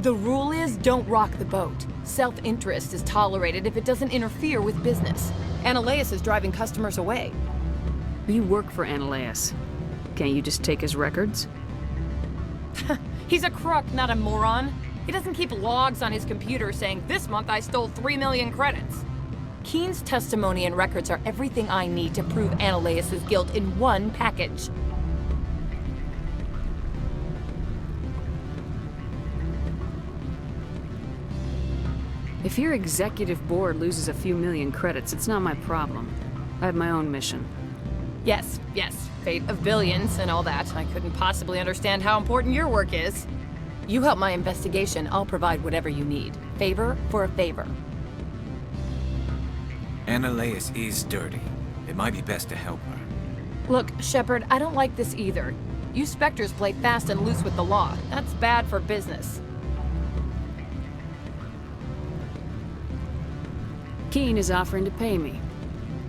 The rule is don't rock the boat. Self-interest is tolerated if it doesn't interfere with business. Analeas is driving customers away. You work for Analeas. Can't you just take his records? He's a crook, not a moron. He doesn't keep logs on his computer saying, this month I stole 3 million credits. Keene's testimony and records are everything I need to prove Analeas' guilt in one package. If your executive board loses a few million credits, it's not my problem. I have my own mission. Yes, fate of billions and all that. I couldn't possibly understand how important your work is. You help my investigation, I'll provide whatever you need. Favor for a favor. Analeas is dirty. It might be best to help her. Look, Shepard, I don't like this either. You Spectres play fast and loose with the law. That's bad for business. Keen is offering to pay me.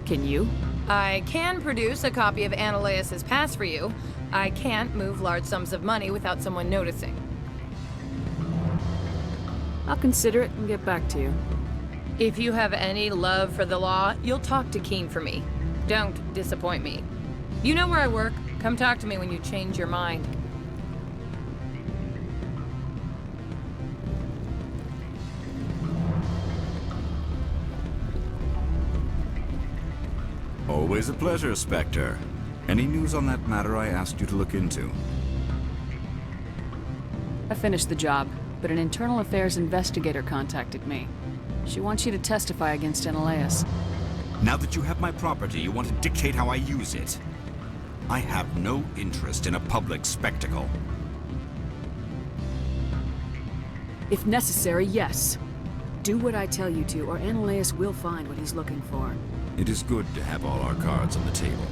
Can you? I can produce a copy of Ananias' pass for you. I can't move large sums of money without someone noticing. I'll consider it and get back to you. If you have any love for the law, you'll talk to Keen for me. Don't disappoint me. You know where I work. Come talk to me when you change your mind. Always a pleasure, Spectre. Any news on that matter I asked you to look into? I finished the job, but an internal affairs investigator contacted me. She wants you to testify against Ananias. Now that you have my property, you want to dictate how I use it. I have no interest in a public spectacle. If necessary, yes. Do what I tell you to, or Ananias will find what he's looking for. It is good to have all our cards on the table.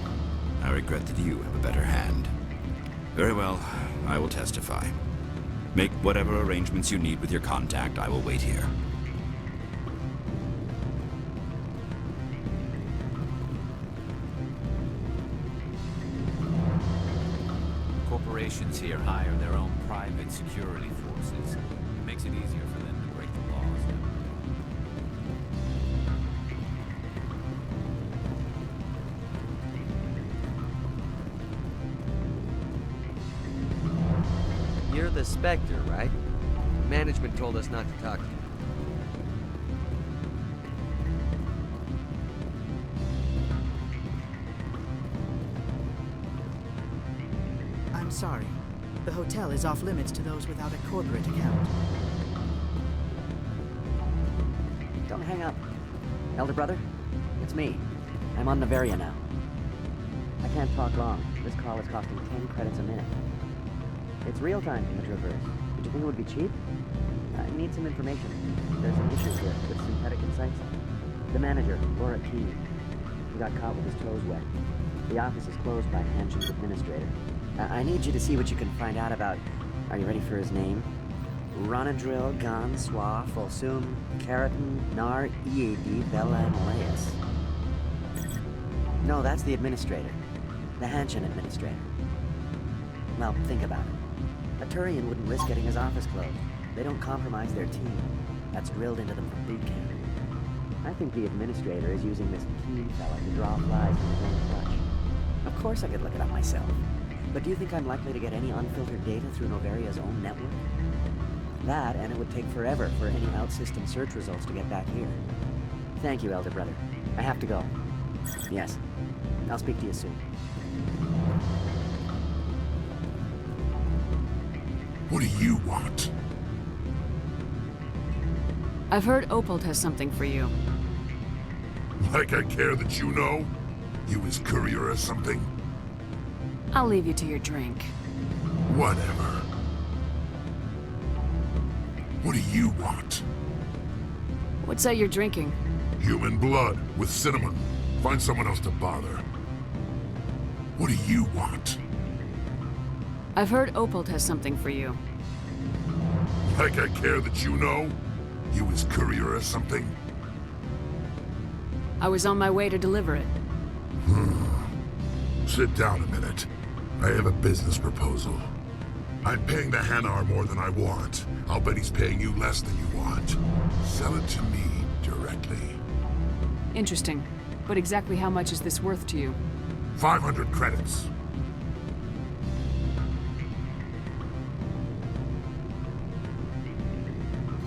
I regret that you have a better hand. Very well, I will testify. Make whatever arrangements you need with your contact. I will wait here. Corporations here hire their own private security forces. It makes it easier for them to break the laws that way. You're the Spectre, right? Management told us not to talk to you. I'm sorry. The hotel is off limits to those without a corporate account. Don't hang up. Elder brother, it's me. I'm on Noveria now. I can't talk long. This call is costing 10 credits a minute. It's real time from the Traverse. Did you think it would be cheap? I need some information. There's an issue here with synthetic insights. The manager, Laura Key, he got caught with his toes wet. The office is closed by Hanshin's administrator. I need you to see what you can find out about... Are you ready for his name? Ronadril Gan Swa Folsum Keratin Nar Ead Bella Ananias. No, that's the administrator. The Hanshin administrator. Well, think about it. A Turian wouldn't risk getting his office closed. They don't compromise their team. That's drilled into them from boot camp. I think the administrator is using this Keen fella to draw flies from his own clutch. Of course I could look it up myself. But do you think I'm likely to get any unfiltered data through Noveria's own network? That, and it would take forever for any out-system search results to get back here. Thank you, Elder Brother. I have to go. Yes. I'll speak to you soon. What do you want? I've heard Opal has something for you. Like I care that you know? You his courier or something? I'll leave you to your drink. Whatever. What do you want? What's that you're drinking? Human blood with cinnamon. Find someone else to bother. What do you want? I've heard Opal has something for you. Like I care that you know? You his courier or something? I was on my way to deliver it. Sit down a minute. I have a business proposal. I'm paying the Hanar more than I want. I'll bet he's paying you less than you want. Sell it to me directly. Interesting. But exactly how much is this worth to you? 500 credits.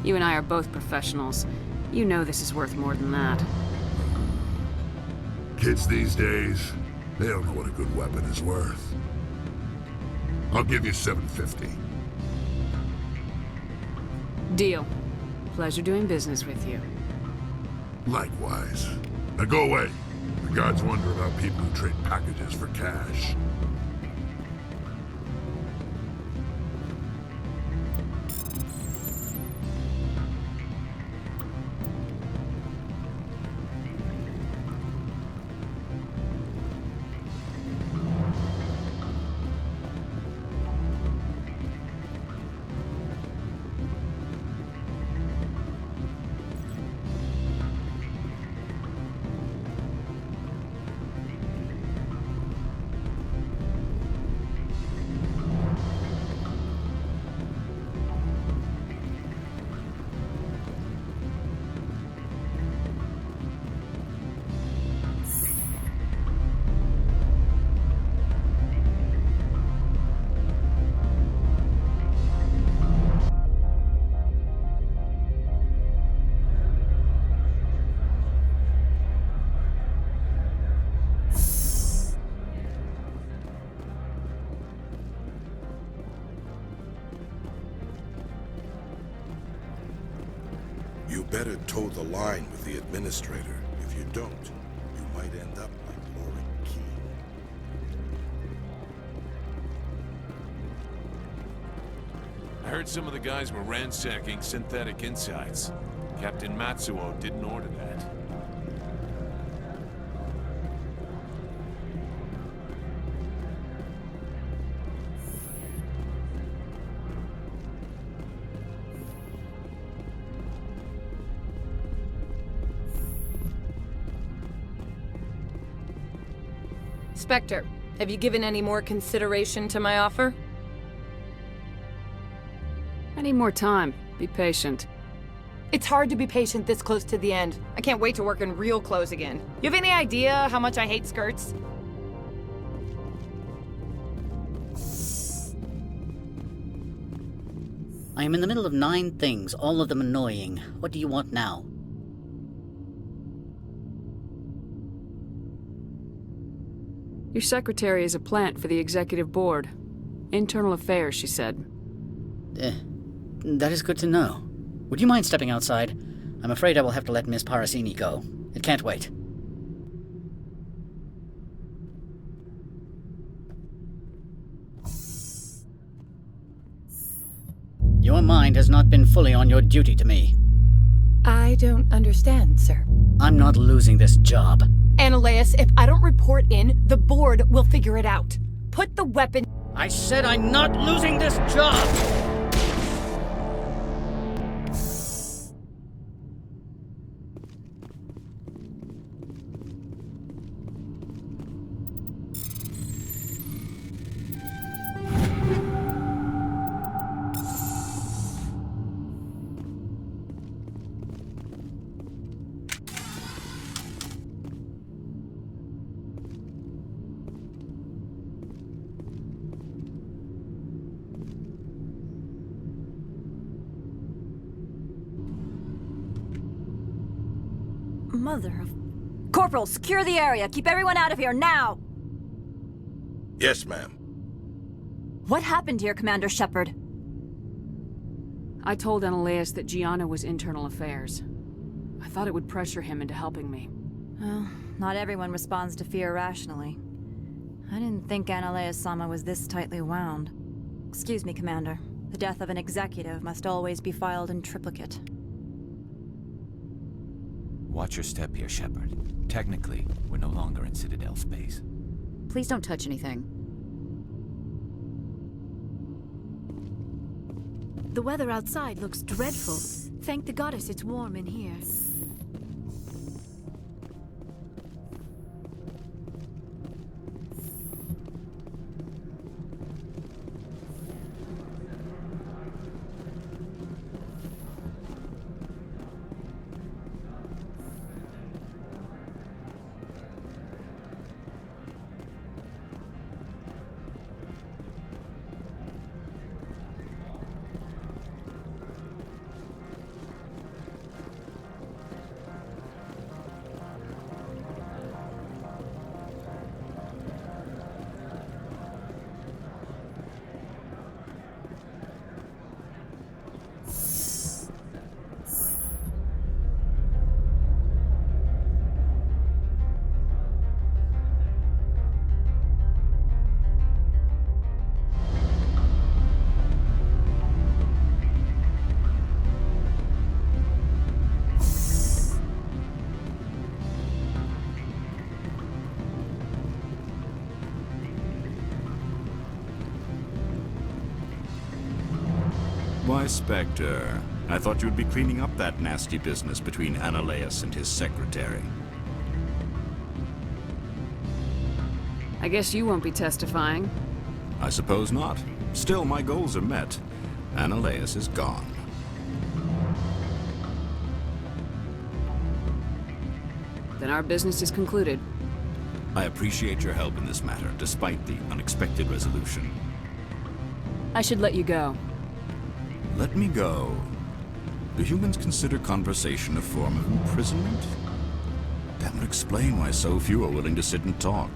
You and I are both professionals. You know this is worth more than that. Kids these days, they don't know what a good weapon is worth. I'll give you 750. Deal. Pleasure doing business with you. Likewise. Now go away. The gods wonder about people who trade packages for cash. better toe the line with the administrator. If you don't, you might end up like Laura Keene. I heard some of the guys were ransacking synthetic insides. Captain Matsuo didn't order that. Spectre, have you given any more consideration to my offer? I need more time. Be patient. It's hard to be patient this close to the end. I can't wait to work in real clothes again. You have any idea how much I hate skirts? I am in the middle of 9 things, all of them annoying. What do you want now? Your secretary is a plant for the executive board. Internal affairs, she said. That is good to know. Would you mind stepping outside? I'm afraid I will have to let Miss Parasini go. It can't wait. Your mind has not been fully on your duty to me. I don't understand, sir. I'm not losing this job. Ananias, if I don't report in, the board will figure it out. Put the weapon... I said I'm not losing this job! Mother of... Corporal, secure the area. Keep everyone out of here, now! Yes, ma'am. What happened here, Commander Shepard? I told Ananias that Gianna was internal affairs. I thought it would pressure him into helping me. Well, not everyone responds to fear rationally. I didn't think Ananias-sama was this tightly wound. Excuse me, Commander. The death of an executive must always be filed in triplicate. Watch your step here, Shepard. Technically, we're no longer in Citadel space. Please don't touch anything. The weather outside looks dreadful. Thank the goddess it's warm in here. Why, Spectre, I thought you'd be cleaning up that nasty business between Ananias and his secretary. I guess you won't be testifying. I suppose not. Still, my goals are met. Ananias is gone. Then our business is concluded. I appreciate your help in this matter, despite the unexpected resolution. I should let you go. Let me go. Do humans consider conversation a form of imprisonment? That would explain why so few are willing to sit and talk.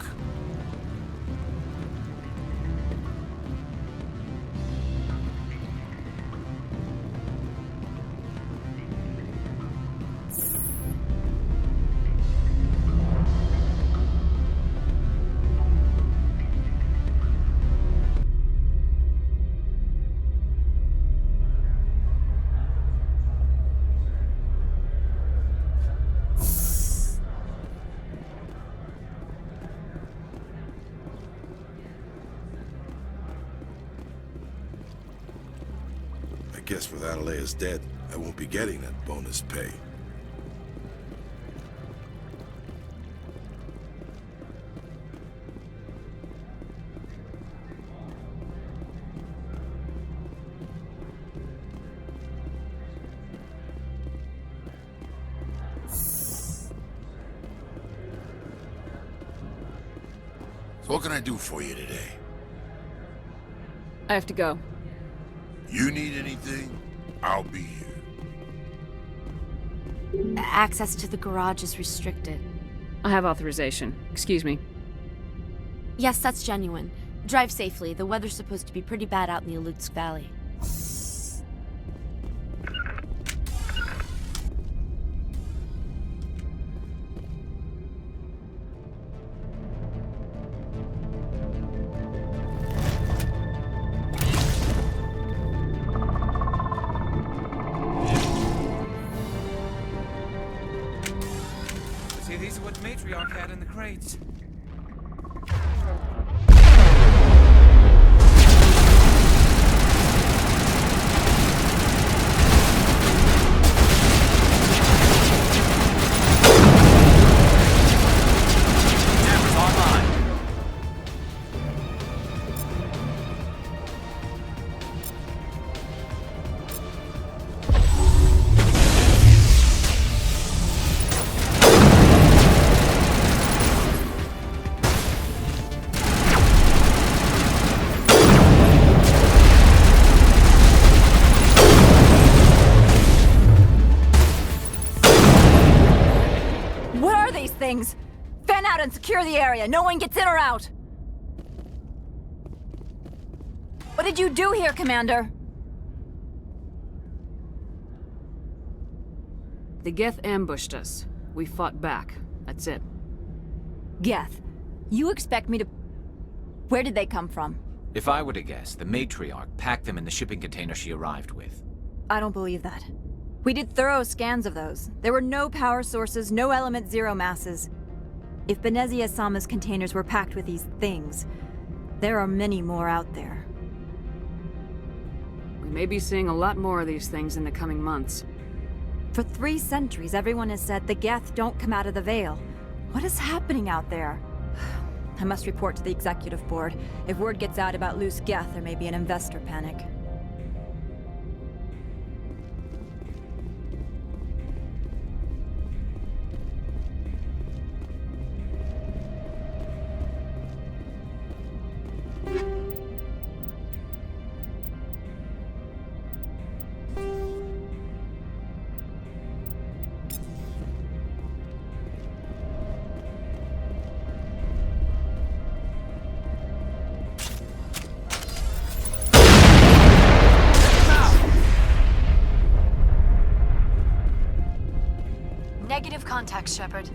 I guess with Analea's dead, I won't be getting that bonus pay. So what can I do for you today? I have to go. You need anything? I'll be here. Access to the garage is restricted. I have authorization. Excuse me. Yes, that's genuine. Drive safely. The weather's supposed to be pretty bad out in the Alutsk Valley. See, these are what Matriarch had in the crates. Cameras online. What are these things? Fan out and secure the area. No one gets in or out. What did you do here, Commander? The Geth ambushed us. We fought back. That's it. Geth, you expect me to... Where did they come from? If I were to guess, the Matriarch packed them in the shipping container she arrived with. I don't believe that. We did thorough scans of those. There were no power sources, no element zero masses. If Benezia Sama's containers were packed with these things, there are many more out there. We may be seeing a lot more of these things in the coming months. For 3 centuries, everyone has said the Geth don't come out of the Veil. What is happening out there? I must report to the Executive Board. If word gets out about loose Geth, there may be an investor panic. Negative contact, Shepard.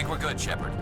think we're good, Shepard.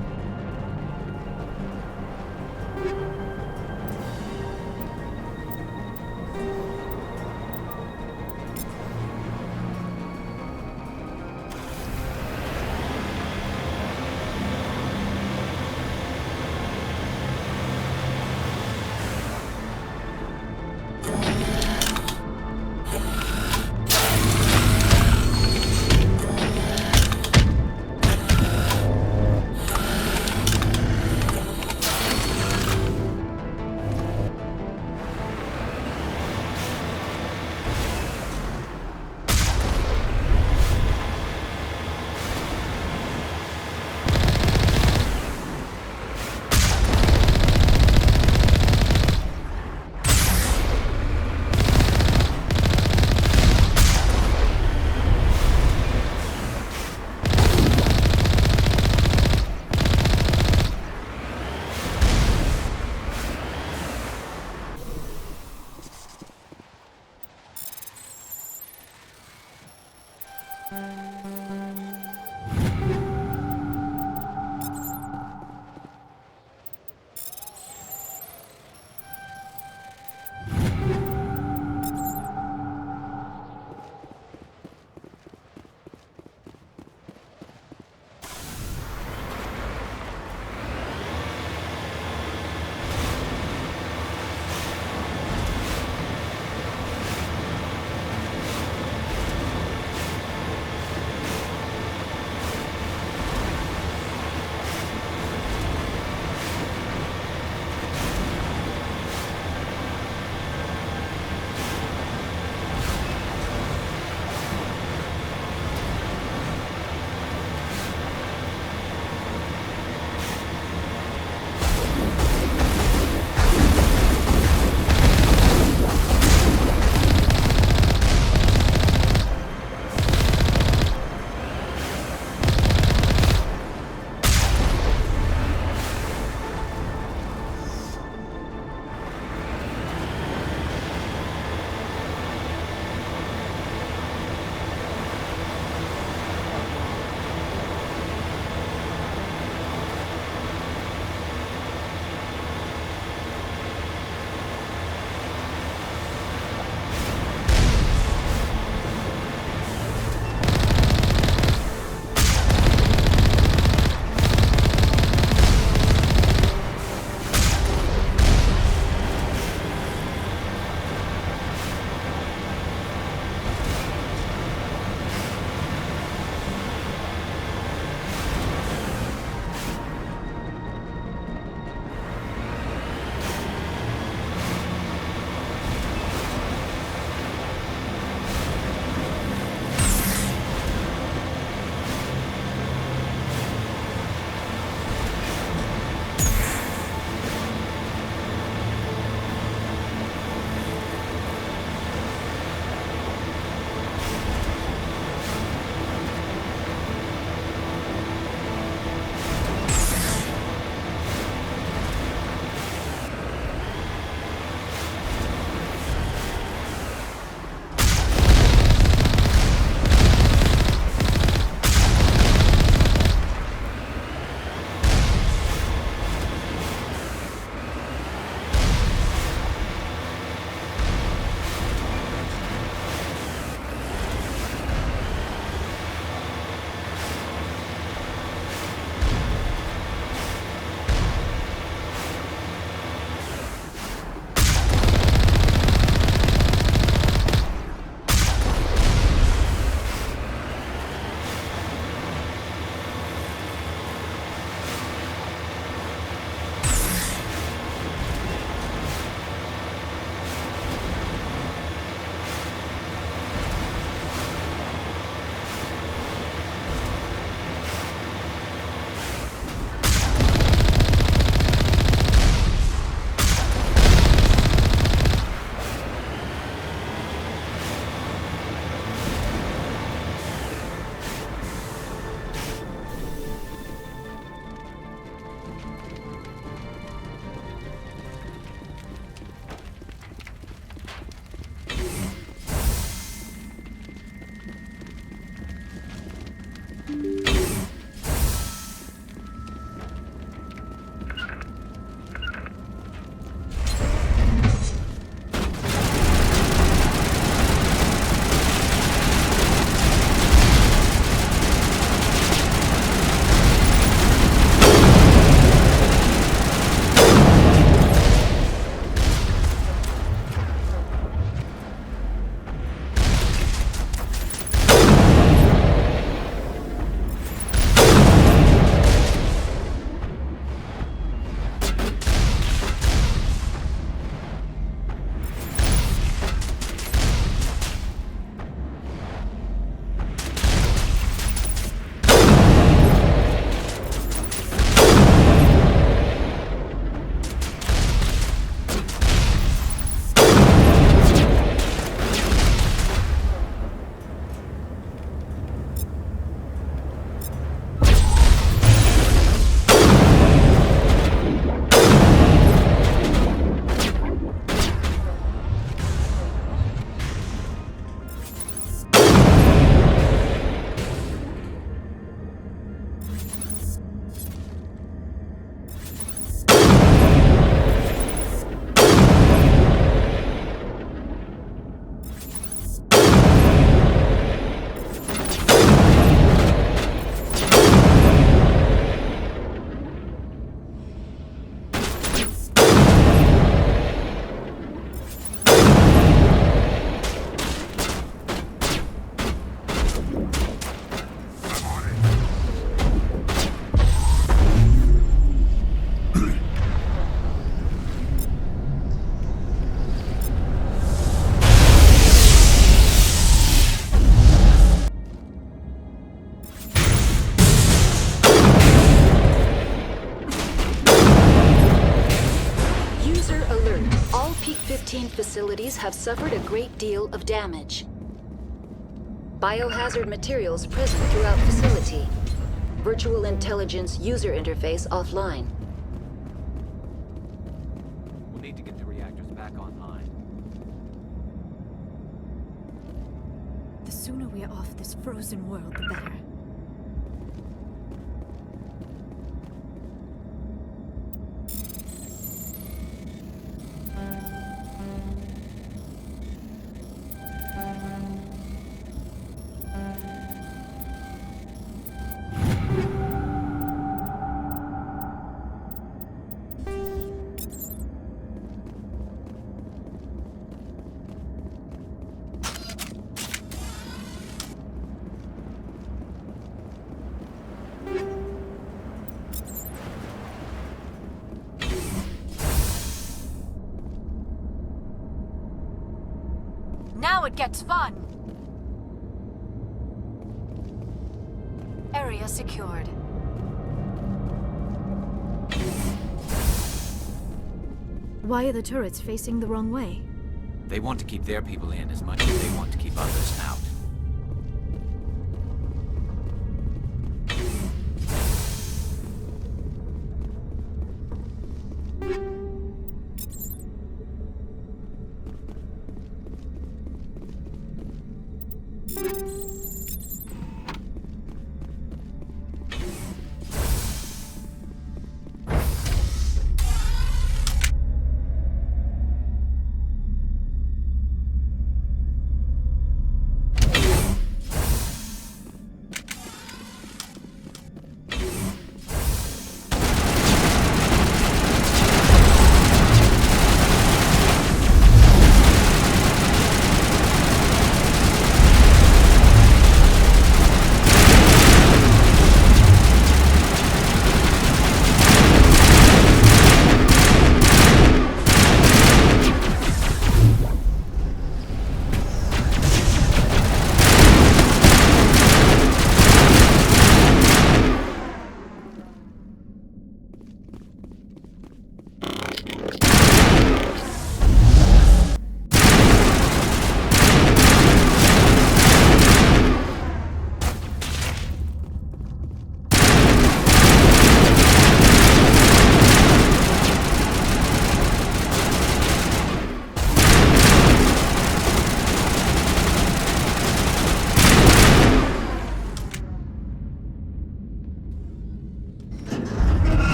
Peak 15 facilities have suffered a great deal of damage. Biohazard materials present throughout facility. Virtual intelligence user interface offline. We'll need to get the reactors back online. The sooner we're off this frozen world, the better. Now it gets fun! Area secured. Why are the turrets facing the wrong way? They want to keep their people in as much as they want to keep others out.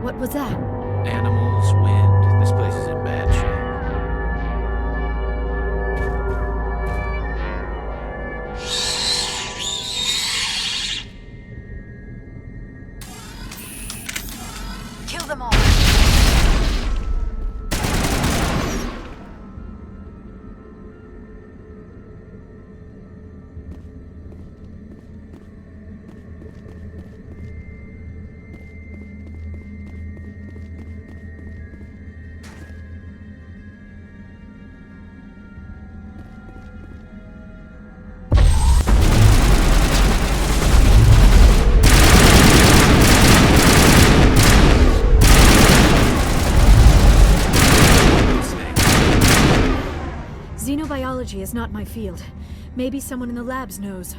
What was that? Animals, wind. This place is in bad shape. Kill them all. Xenobiology is not my field. Maybe someone in the labs knows.